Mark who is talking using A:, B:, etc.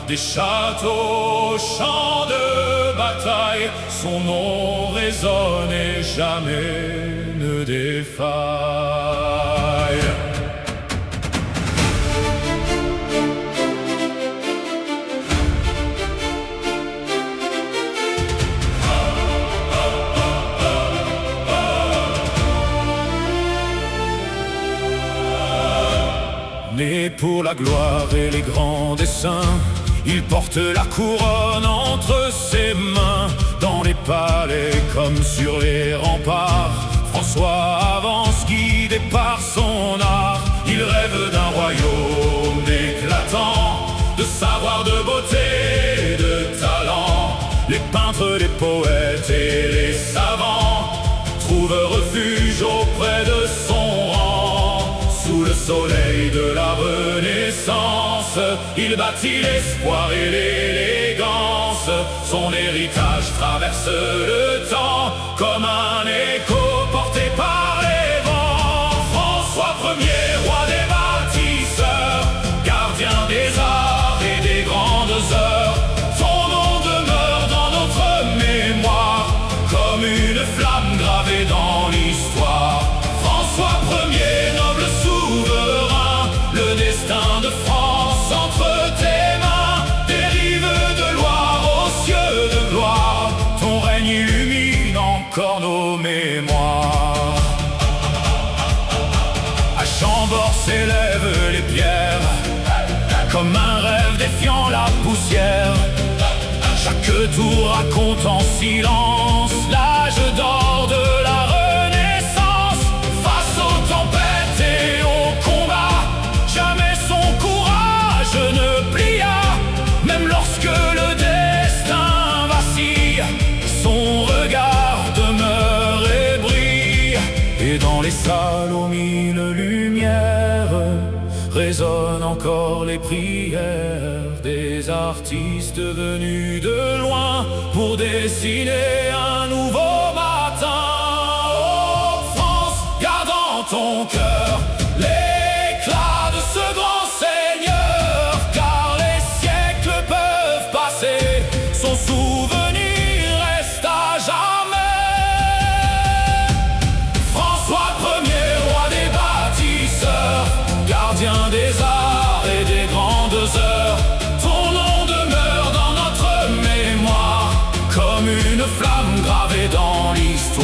A: des châteaux, champs de bataille, son nom résonne et jamais ne défaille. Né pour la gloire et les grands desseins, il porte la couronne entre ses mains. Dans les palais comme sur les remparts, François avance guidé par son art. Il rêve d'un royaume éclatant, de savoir, de beauté, de talent. Les peintres, les poètes et les savants trouvent refuge auprès de son rang. Sous le soleil de la Renaissance, il bâtit l'espoir et l'élégance. Son héritage traverse le temps comme un écho porté par les vents. François Ier, roi des bâtisseurs, gardien des arts et des grandes heures. Son nom demeure dans notre mémoire comme une flamme gravée dans l'histoire. François Ier, noble souverain, le destin de France entre tes mains. Des rives de Loire aux cieux de gloire, ton règne illumine encore nos mémoires. À Chambord s'élèvent les pierres, comme un rêve défiant la poussière. Chaque tour raconte en silence l'âge d'or de la Renaissance. Face aux tempêtes et aux combats, jamais son courage ne plia. Même lorsque le destin vacille, son regard demeure et brille. Et dans les salles aux mille lumières résonnent encore les prières des artistes venus de loin pour dessiner un nouveau matin. Oh France, garde en ton cœur l'éclat de ce grand seigneur, car les siècles peuvent passer, son souvenir reste à jamais. François Ier, roi des bâtisseurs, gardien des arts et des grandes heures. Ton nom demeure dans notre mémoire comme une flamme gravée dans l'histoire.